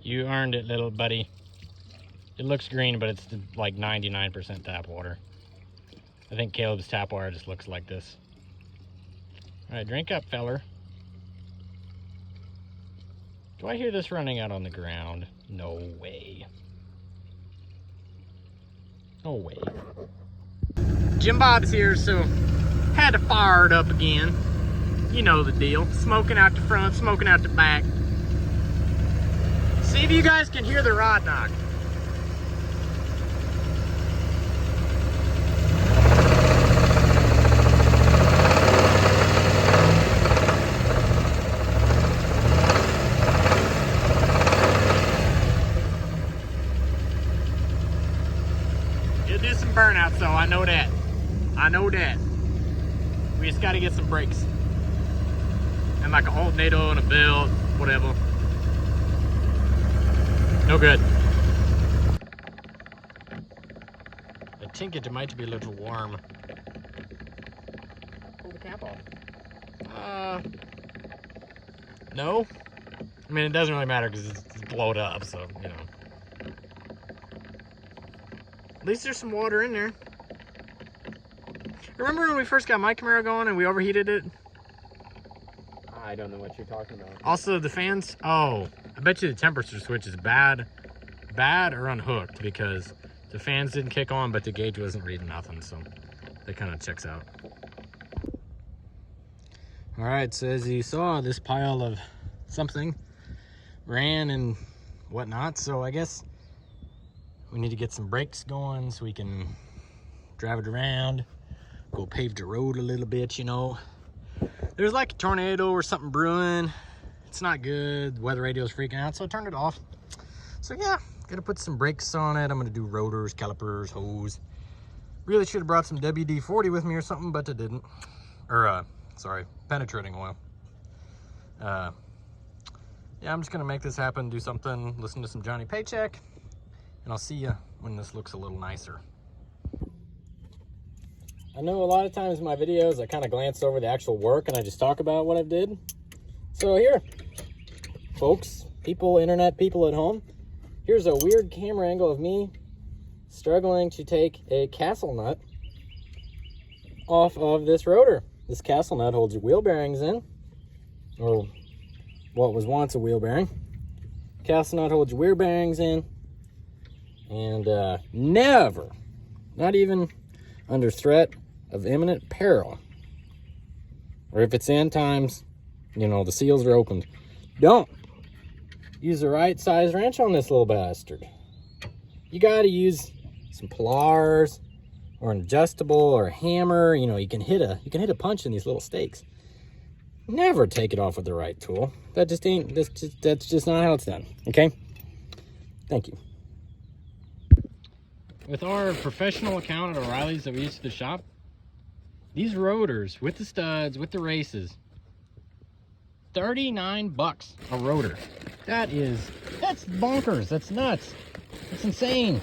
You earned it, little buddy. It looks green, but it's like 99% tap water. I think Caleb's tap water just looks like this. All right, drink up, feller. Do I hear this running out on the ground? No way. No way. Jim Bob's here, so had to fire it up again. You know the deal. Smoking out the front, smoking out the back. See if you guys can hear the rod knock. You'll do some burnouts though, I know that. I know that. We just gotta get some brakes. And like an alternator and a belt, whatever. No good. I think it might be a little warm. Pull the cap off. No. I mean, it doesn't really matter because it's blowed up, so, you know. At least there's some water in there. Remember when we first got my Camaro going and we overheated it? I don't know what you're talking about. Also, the fans, oh, I bet you the temperature switch is bad or unhooked because the fans didn't kick on, but the gauge wasn't reading nothing, so that kind of checks out. All right, so as you saw, this pile of something ran and whatnot, so I guess we need to get some brakes going so we can drive it around, go pave the road a little bit, you know. There's like a tornado or something brewing. It's not good. The weather radio's freaking out, so I turned it off. So yeah, gotta put some brakes on it. I'm gonna do rotors, calipers, hose. Really should have brought some WD-40 with me or something, but I didn't. Or, sorry, penetrating oil. Yeah, I'm just gonna make this happen, do something, listen to some Johnny Paycheck, and I'll see you when this looks a little nicer. I know a lot of times in my videos, I kind of glance over the actual work and I just talk about what I did. So here, folks, people, internet people at home, here's a weird camera angle of me struggling to take a castle nut off of this rotor. This castle nut holds your wheel bearings in, or what was once a wheel bearing. Castle nut holds your wheel bearings in, and never, not even under threat of imminent peril, or if it's end times, you know, the seals are opened, don't use the right size wrench on this little bastard. You got to use some pliers or an adjustable or a hammer. You know, you can hit a punch in these little stakes. Never take it off with the right tool. That just ain't, that's just not how it's done. Okay, thank you. With our professional account at O'Reilly's that we use to the shop, these rotors with the studs, with the races, $39 a rotor. That's bonkers. That's nuts. That's insane.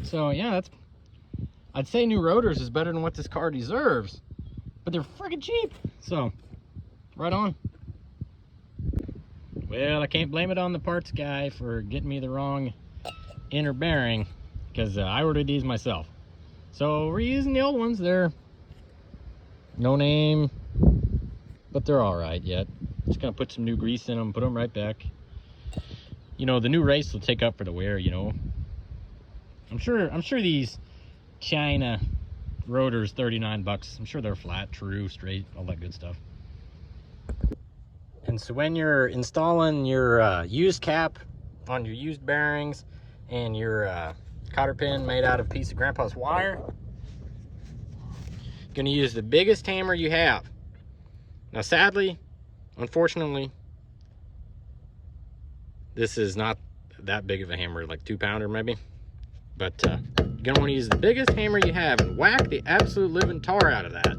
So yeah, I'd say new rotors is better than what this car deserves, but they're freaking cheap. So right on. Well, I can't blame it on the parts guy for getting me the wrong inner bearing, because I ordered these myself. So we're using the old ones. They're no name, but they're all right yet. Just gonna put some new grease in them, put them right back. You know, the new race will take up for the wear, you know. I'm sure these China rotors, 39 bucks. I'm sure they're flat, true, straight, all that good stuff. And so when you're installing your used cap on your used bearings and your cotter pin made out of a piece of grandpa's wire, you're gonna use the biggest hammer you have. Now sadly, unfortunately, this is not that big of a hammer, like 2-pounder maybe, but you're gonna want to use the biggest hammer you have and whack the absolute living tar out of that.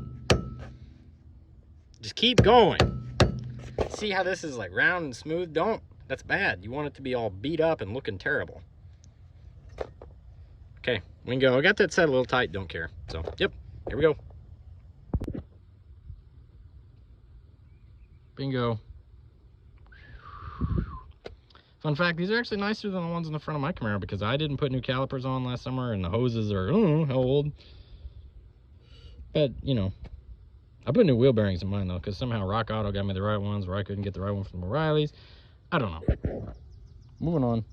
Just keep going. See how this is like round and smooth? That's bad. You want it to be all beat up and looking terrible. Okay, we can go. I got that set a little tight, don't care. So, yep, here we go. Bingo. Fun fact, these are actually nicer than the ones in the front of my Camaro because I didn't put new calipers on last summer and the hoses are, I don't know how old. But, you know, I put new wheel bearings in mine though because somehow Rock Auto got me the right ones where I couldn't get the right one from O'Reilly's. I don't know. Moving on.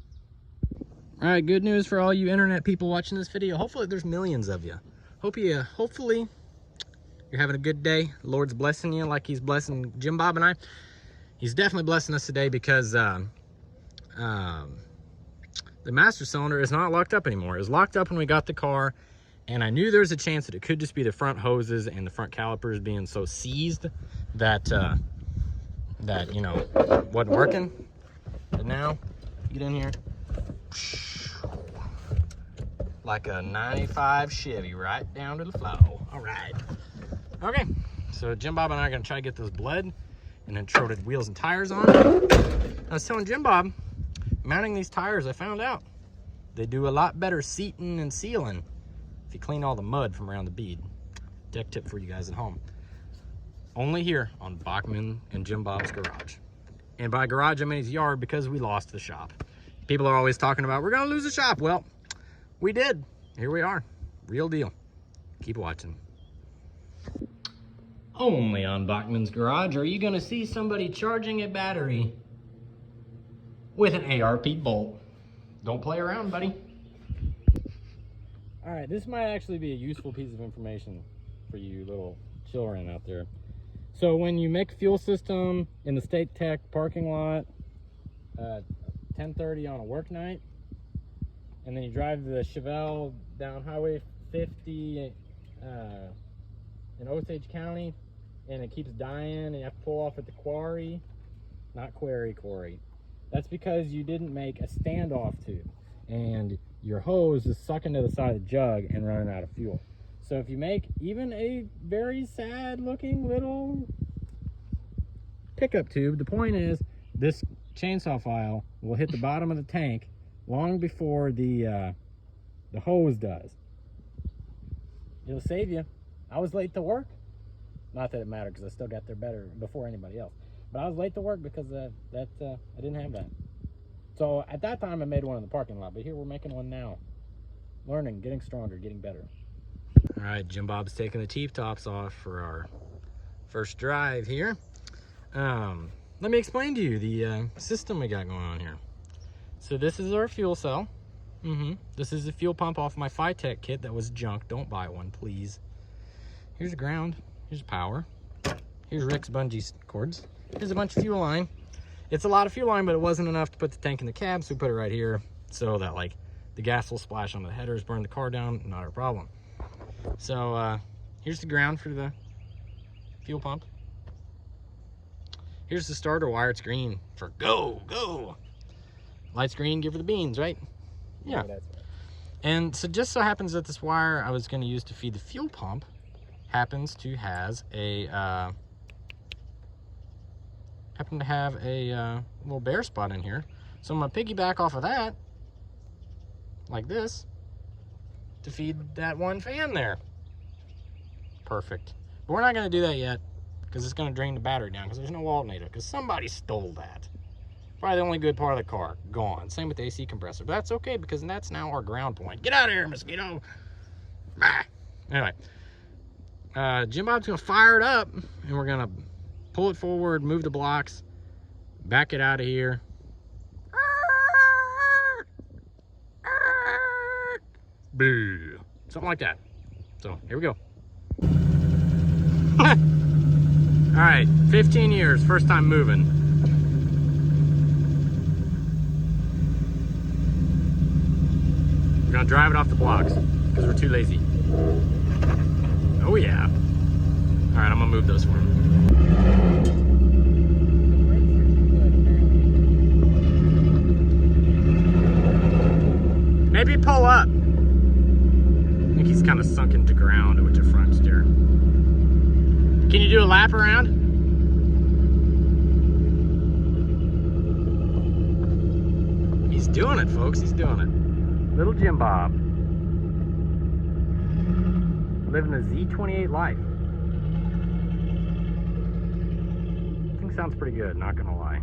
All right, good news for all you internet people watching this video. Hopefully there's millions of you. Hopefully you're having a good day. The Lord's blessing you like he's blessing Jim Bob and I. He's definitely blessing us today because the master cylinder is not locked up anymore. It was locked up when we got the car, and I knew there was a chance that it could just be the front hoses and the front calipers being so seized that that, you know, wasn't working. But now, get in here. Like a 95 Chevy right down to the flow. All right. Okay, so Jim Bob and I are gonna try to get those blood and then throated wheels and tires on. I was telling Jim Bob, mounting these tires, I found out they do a lot better seating and sealing if you clean all the mud from around the bead. Deck tip for you guys at home. Only here on Bachman and Jim Bob's garage. And by garage, I mean his yard because we lost the shop. People are always talking about, we're gonna lose the shop. Well, we did. Here we are. Real deal. Keep watching. Only on Bachman's Garage are you gonna see somebody charging a battery with an ARP bolt. Don't play around, buddy. All right, this might actually be a useful piece of information for you little children out there. So when you make a fuel system in the State Tech parking lot at 10:30 on a work night, and then you drive the Chevelle down Highway 50 in Osage County, and it keeps dying, and you have to pull off at the quarry, not quarry. That's because you didn't make a standoff tube, and your hose is sucking to the side of the jug and running out of fuel. So if you make even a very sad looking little pickup tube, the point is this chainsaw file will hit the bottom of the tank long before the hose does. It'll save you. I was late to work. Not that it mattered because I still got there better before anybody else. But I was late to work because I didn't have that. So at that time I made one in the parking lot, but here we're making one now. Learning, getting stronger, getting better. All right, Jim Bob's taking the T-tops off for our first drive here. Let me explain to you the system we got going on here. So this is our fuel cell. This is the fuel pump off my Phytech kit that was junk. Don't buy one, please. Here's the ground. Here's power. Here's Rick's bungee cords. Here's a bunch of fuel line. It's a lot of fuel line, but it wasn't enough to put the tank in the cab, so we put it right here so that like the gas will splash onto the headers, burn the car down, not a problem. So here's the ground for the fuel pump. Here's the starter wire. It's green for go. Lights green, give her the beans, right? Yeah. That's right. And so just so happens that this wire I was going to use to feed the fuel pump happens to have a little bare spot in here. So I'm going to piggyback off of that like this to feed that one fan there. Perfect. But we're not going to do that yet because it's going to drain the battery down because there's no alternator because somebody stole that. Probably the only good part of the car. Gone. Same with the AC compressor. But that's okay because that's now our ground point. Get out of here, mosquito. Bah. Anyway. Jim Bob's going to fire it up and we're going to pull it forward, move the blocks, back it out of here. Boo. Something like that. So here we go. All right, 15 years, first time moving. We're gonna drive it off the blocks because we're too lazy. Oh yeah. All right, I'm gonna move those for him. Maybe pull up. I think he's kind of sunk into ground with your front steer. Can you do a lap around? He's doing it, folks. He's doing it. Little Jim Bob. Living the Z28 life. I think sounds pretty good, not gonna lie.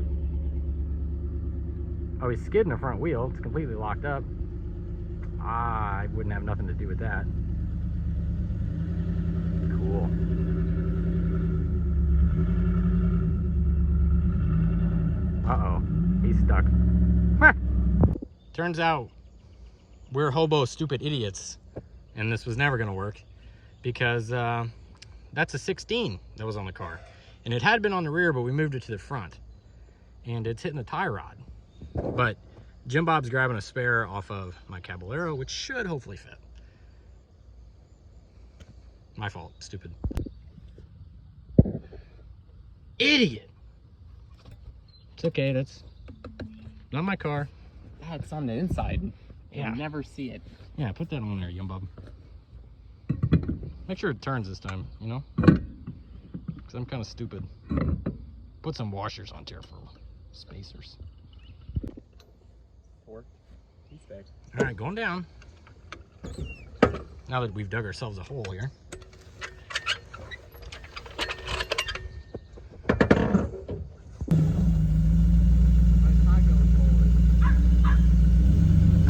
Oh, he's skidding the front wheel. It's completely locked up. I wouldn't have nothing to do with that. Cool. Uh-oh. He's stuck. Turns out we're hobo stupid idiots, and this was never going to work because that's a 16 that was on the car. And it had been on the rear, but we moved it to the front. And it's hitting the tie rod. But Jim Bob's grabbing a spare off of my Caballero, which should hopefully fit. My fault, stupid. Idiot! It's okay, that's not my car. It's on the inside. Yeah. You never see it. Yeah, put that on there, Jim Bob. Make sure it turns this time, you know? Because I'm kind of stupid. Put some washers on here for spacers. He's fixed. All right, going down. Now that we've dug ourselves a hole here.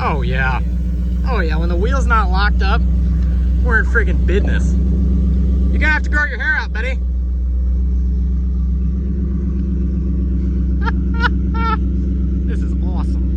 Oh yeah. Oh yeah, when the wheel's not locked up, we're in friggin' business. You're gonna have to grow your hair out, buddy. This is awesome.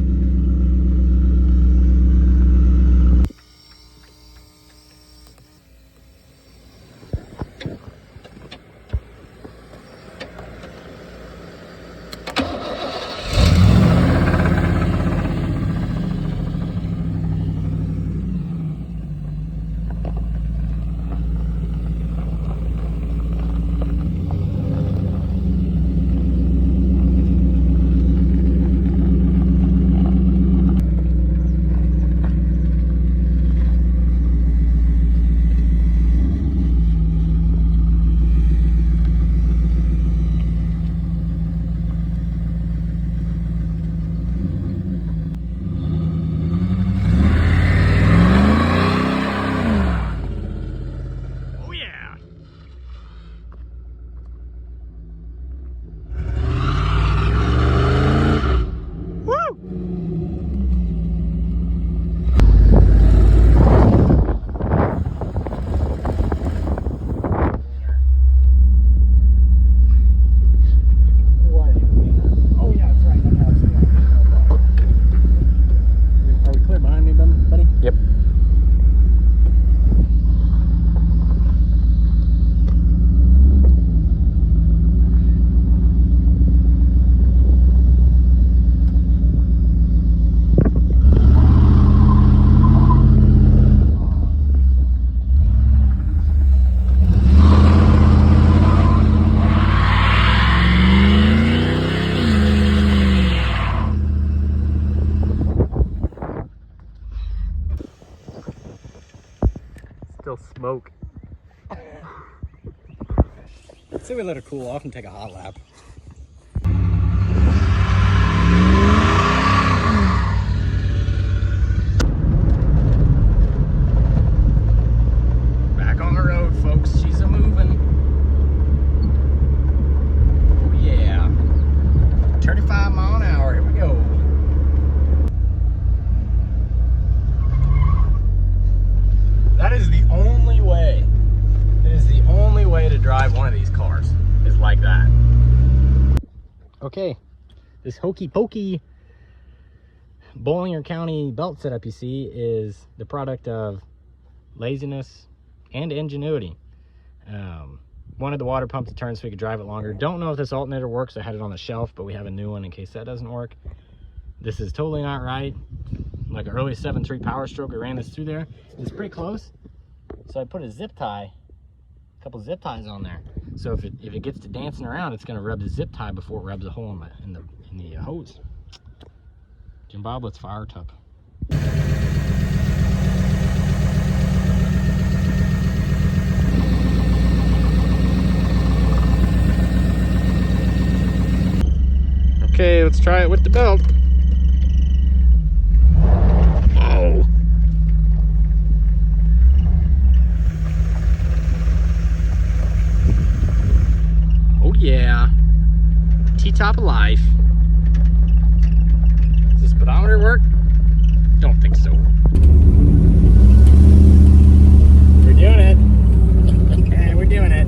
Still smoke. Let's see, we let it cool off and take a hot lap. Back on the road, folks. She's a moving. Oh yeah. 35 mile an hour. Here we go. That is the only way. It is the only way to drive one of these cars, is like that. Okay, this hokey pokey Bollinger County belt setup you see is the product of laziness and ingenuity. Wanted the water pump to turn so we could drive it longer. Don't know if this alternator works. I had it on the shelf, but we have a new one in case that doesn't work. This is totally not right. Like an early 7.3 Power Stroke, I ran this through there. It's pretty close. So I put a zip tie, a couple zip ties on there. So if it gets to dancing around, it's gonna rub the zip tie before it rubs a hole in the hose. Jim Bob, let's fire it up. Okay, let's try it with the belt. Oh. Oh yeah. T-top of life. Is this Speedometer work? Don't think so. We're doing it. And we're doing it.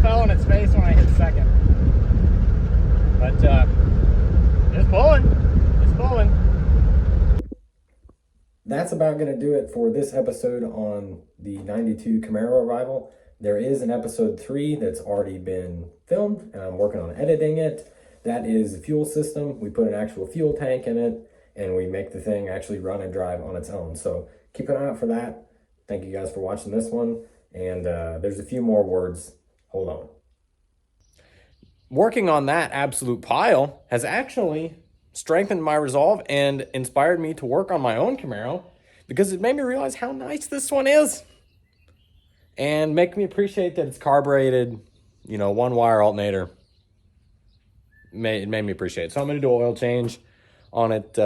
Fell on its face when I hit second. But it's pulling. It's pulling. That's about going to do it for this episode on the 92 Camaro arrival. There is an episode 3 that's already been filmed, and I'm working on editing it. That is the fuel system. We put an actual fuel tank in it, and we make the thing actually run and drive on its own. So keep an eye out for that. Thank you guys for watching this one. And there's a few more words. Hold on. Working on that absolute pile has actually strengthened my resolve and inspired me to work on my own Camaro, because it made me realize how nice this one is and make me appreciate that it's carbureted, you know, one wire alternator. It made me appreciate it. So I'm going to do an oil change on it.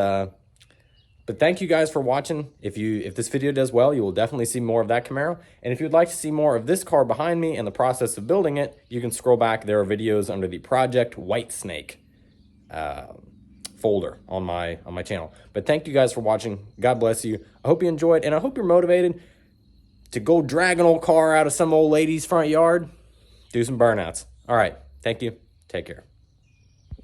But thank you guys for watching. If this video does well, you will definitely see more of that Camaro. And if you'd like to see more of this car behind me and the process of building it, you can scroll back. There are videos under the Project Whitesnake folder on my channel. But thank you guys for watching. God bless you. I hope you enjoyed, and I hope you're motivated to go drag an old car out of some old lady's front yard. Do some burnouts. All right. Thank you. Take care.